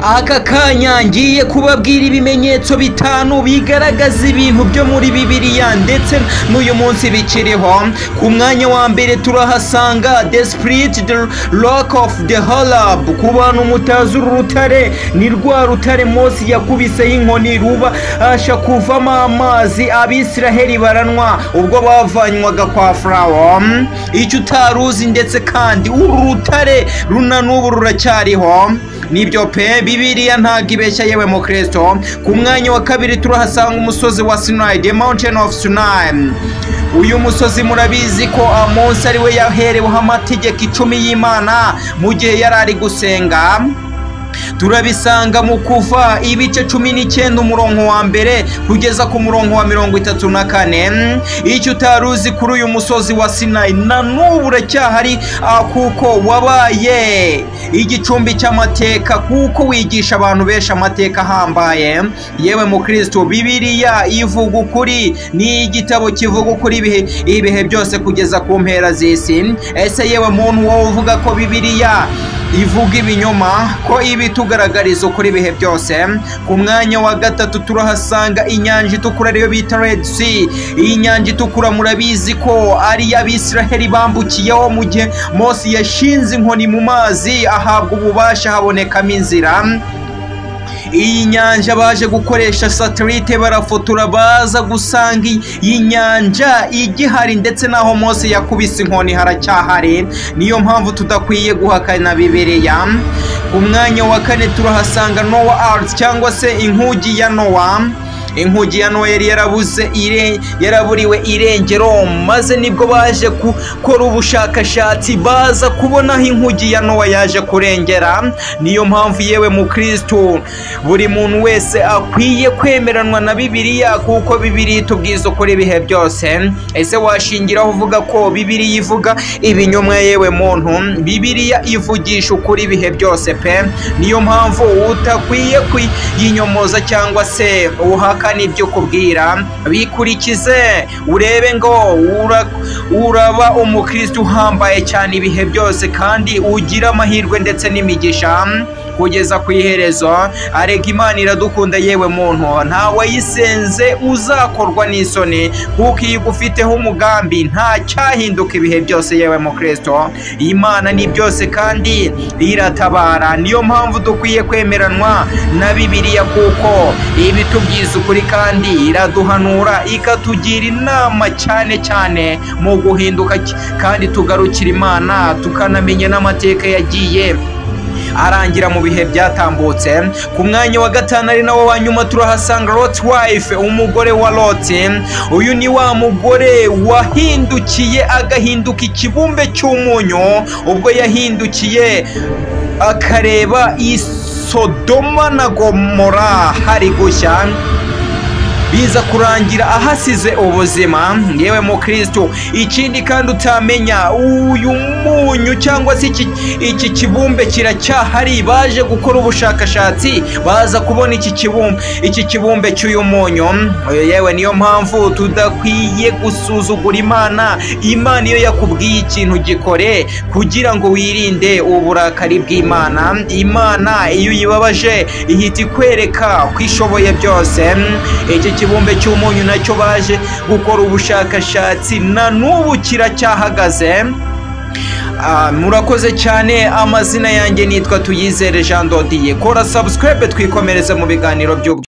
aka kanya ngiye kubabwira ibimenyetso bitanu bigaragaza ibintu byo muri Bibiliya ndetse n'uyu munsi bikiriho. Ku mwanya wa mbere turahasanga the spirit, the rock of the Horeb. Ku bantu mutazi uru rutare, ni rwa rutare Mose yakubiseho inkoni rubasha kuvamo amazi Abisiraheli baranywa ubwo bavanywaga kwa Farawo. Icyo utaruzi ndetse kandi uru rutare runa n'ubu ruracyariho. Nibyo pe, Bibiliya ntabwo ibeshya yewe mu Kristo. Ku mwanya wa kabiri turahasanga umusozi wa Sinai, the mountain of Sinai. Uyu musozi murabizi ko Mose ari we yahereweho amategeko 10 y'Imana mu gihe yari ari gusenga. Turabisanga mu Kuva ibice 19 umurongo wa mbere kugeza ku murongo wa 34. Icyo utaruzi kuri uyu musozi wa Sinai na n'ubu uracyahari, kuko wabaye igicumbi cy'amateka, kuko wigisha abantu benshi amateka ahambaye. Yewe mu Kristo, Bibiliya ivuga ukuri, ni igitabo kivuga ukuri ibihe byose kugeza ku mpera z'isi. Ese yewe muntu wowe uvuga ko Bibiliya ivuga ibinyoma, ko ibi tugaragariza ukuri ibihe byose? Ku mwanya wa gatatu turahasanga inyanja itukura ariyo bita Red Sea. Iyi nyanja itukura murabizi ko ari Abisiraheli bambukiyeho mu gihe Mose yashinze inkoni mu mazi ahabwa ububasha, habonekamo inzira. Iyi nyanja baje gukoresha satellite barafotora, baza gusanga iyi nyanja igihari ndetse naho Mose yakubise inkoni haracyahari. Niyo mpamvu tudakwiye guhakana Bibiliya. Ku mwanya wa kane turahasanga Noah Ark cyangwa se inkugi ya Noah. Inkugi ya Noah yari yaraburiwe irengero, maze nibwo baje gukora ubushakashatsi baza kubona aho inkugi ya Noah yaje kurengera. Niyo mpamvu yewe mu Kristo buri muntu wese akwiye kwemeranwa na Bibiliya, kuko Bibiliya itubwiza ukuri ibihe byose. Ese washingiraho uvuga ko Bibiliya ivuga ibinyoma? Yewe muntu, Bibiliya ivugisha ukuri ibihe byose pe. Niyo mpamvu utakwiye kwiyinyomoza cyangwa se uhakana ibyo kubwira. Bikurikize urebe ngo uraba umukristo uhambaye cyane ibihe byose, kandi ugira amahirwe ndetse n'imigisha kugeza ku iherezo. Arega Imana iradukunda yewe muntu, ntawayisenze uzakorwa n'isoni, kuko iyo igufiteho umugambi nta cyahinduka ibihe byose yewe mu Kristo. Imana ni byose kandi iratabara. Niyo mpamvu dukwiye kwemeranwa na Bibiliya, kuko ibitubwiza ukuri kandi iraduhanura, ikatugira inama cyane cyane mu guhinduka kandi tugarukira Imana, tukanamenya n'amateka yagiye arangira mu bihe byatambutse. Ku mwanya wa gatanu ari nawo wa nyuma turahasanga Lot's wife, umugore wa Loti. Uyu ni wa mugore wahindukiye agahinduka ikibumbe cy'umunyu, ubwo yahindukiye akareba Sodoma na Gomora hari gushya, biza kurangira ahasize ubuzima. Yewe mu Kristo, ikindi kandi utamenya, uyu munyu cyangwa se iki kibumbe kiracyahari. Baje gukora ubushakashatsi baza kubona iki kibumbe cy'uyu munyu. Yewe niyo mpamvu tudakwiye gusuzugura Imana. Imana iyo yakubwiye ikintu gikore, kugira ngo wirinde uburakari bw'Imana. Imana iyo uyibabaje ihita ikwereka ko ishoboye byose. Iki kibumbe cy'umunyu nacyo baje gukora ubushakashatsi na n'ubu kiracyahagaze. Murakoze cyane. Amazina yanjye nitwa Tuyizere Jean Dodier. Kora subscribe twikomereze mu biganiro by'ubwo